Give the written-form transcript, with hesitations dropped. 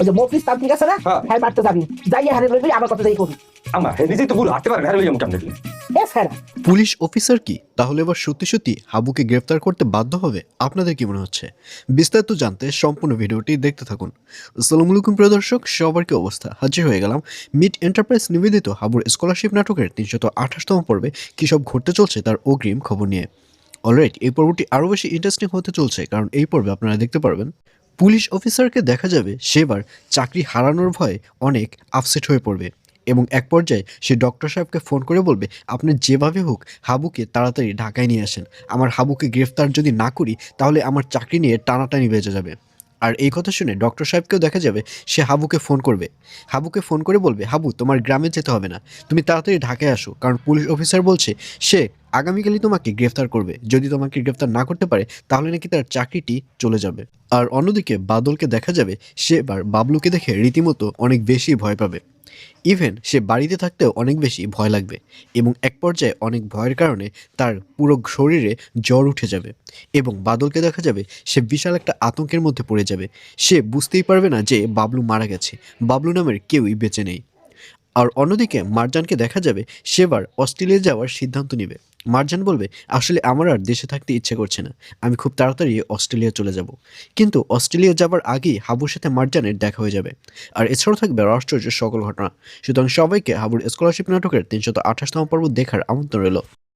ওই যে মফিজ তান্ত্রিক আছে না, হ্যাঁ। হ্যাঁ মারতে যাবি, যাইয়া হারে লইবি, আমার কথা যাই করবি। আমার হে নিজেই তো বুড়ো হাঁটতে পারবে, হারে লইয়া কেমন দেখলি? হ্যাঁ স্যার। পুলিশ অফিসার কি তাহলে এবার সত্যি সত্যি হাবুকে গ্রেফতার করতে বাধ্য হবে? আপনাদের কি মনে হচ্ছে? বিস্তারিত জানতে সম্পূর্ণ ভিডিওটি দেখতে থাকুন। আসসালামু আলাইকুম প্রিয় দর্শক, সবার কি অবস্থা? হাজির হয়ে গেলাম মিট এন্টারপ্রাইজ নিবেদিত হাবুর স্কলারশিপ নাটকের ৩২৮তম পর্বে কী সব ঘটতে চলছে তার অগ্রিম খবর নিয়ে। অলরাইট, এই পর্বটি আরও বেশি ইন্টারেস্টিং হতে চলছে, কারণ এই পর্বে আপনারা দেখতে পারবেন পুলিশ অফিসারকে দেখা যাবে সেবার চাকরি হারানোর ভয়ে অনেক আপসেট হয়ে পড়বে এবং এক পর্যায়ে সে ডক্টর সাহেবকে ফোন করে বলবে, আপনি যেভাবে হোক হাবুকে তাড়াতাড়ি ঢাকায় নিয়ে আসেন, আমার হাবুকে গ্রেফতার যদি না করি তাহলে আমার চাকরি নিয়ে টানাটানি বেজে যাবে। আর এই কথা শুনে ডক্টর সাহেবকেও দেখা যাবে সে হাবুকে ফোন করবে, হাবুকে ফোন করে বলবে, হাবু তোমার গ্রামে যেতে হবে না, তুমি তাড়াতাড়ি ঢাকায় আসো, কারণ পুলিশ অফিসার বলছে সে আগামীকালই তোমাকে গ্রেফতার করবে, যদি তোমাকে গ্রেফতার না করতে পারে তাহলে নাকি তার চাকরিটি চলে যাবে। আর অন্যদিকে বাদলকে দেখা যাবে সে এবার বাবলুকে দেখে রীতিমতো অনেক বেশি ভয় পাবে, ইভেন সে বাড়িতে থাকতেও অনেক বেশি ভয় লাগবে এবং এক পর্যায়ে অনেক ভয়ের কারণে তার পুরো শরীরে জ্বর উঠে যাবে এবং বাদলকে দেখা যাবে সে বিশাল একটা আতঙ্কের মধ্যে পড়ে যাবে। সে বুঝতেই পারবে না যে বাবলু মারা গেছে, বাবলু নামের কেউই বেঁচে নেই। আর অন্যদিকে মারজানকে দেখা যাবে সেবার অস্ট্রেলিয়া যাওয়ার সিদ্ধান্ত নেবে। মারজান বলবে, আসলে আমার আর দেশে থাকতে ইচ্ছে করছে না, আমি খুব তাড়াতাড়ি অস্ট্রেলিয়া চলে যাব। কিন্তু অস্ট্রেলিয়া যাবার আগেই হাবুর সাথে মারজানের দেখা হয়ে যাবে। আর এছাড়াও থাকবে আশ্চর্যের সকল ঘটনা। সুতরাং সবাইকে হাবুর স্কলারশিপ নাটকের ৩২৮তম পর্ব দেখার আমন্ত্রণ রইল।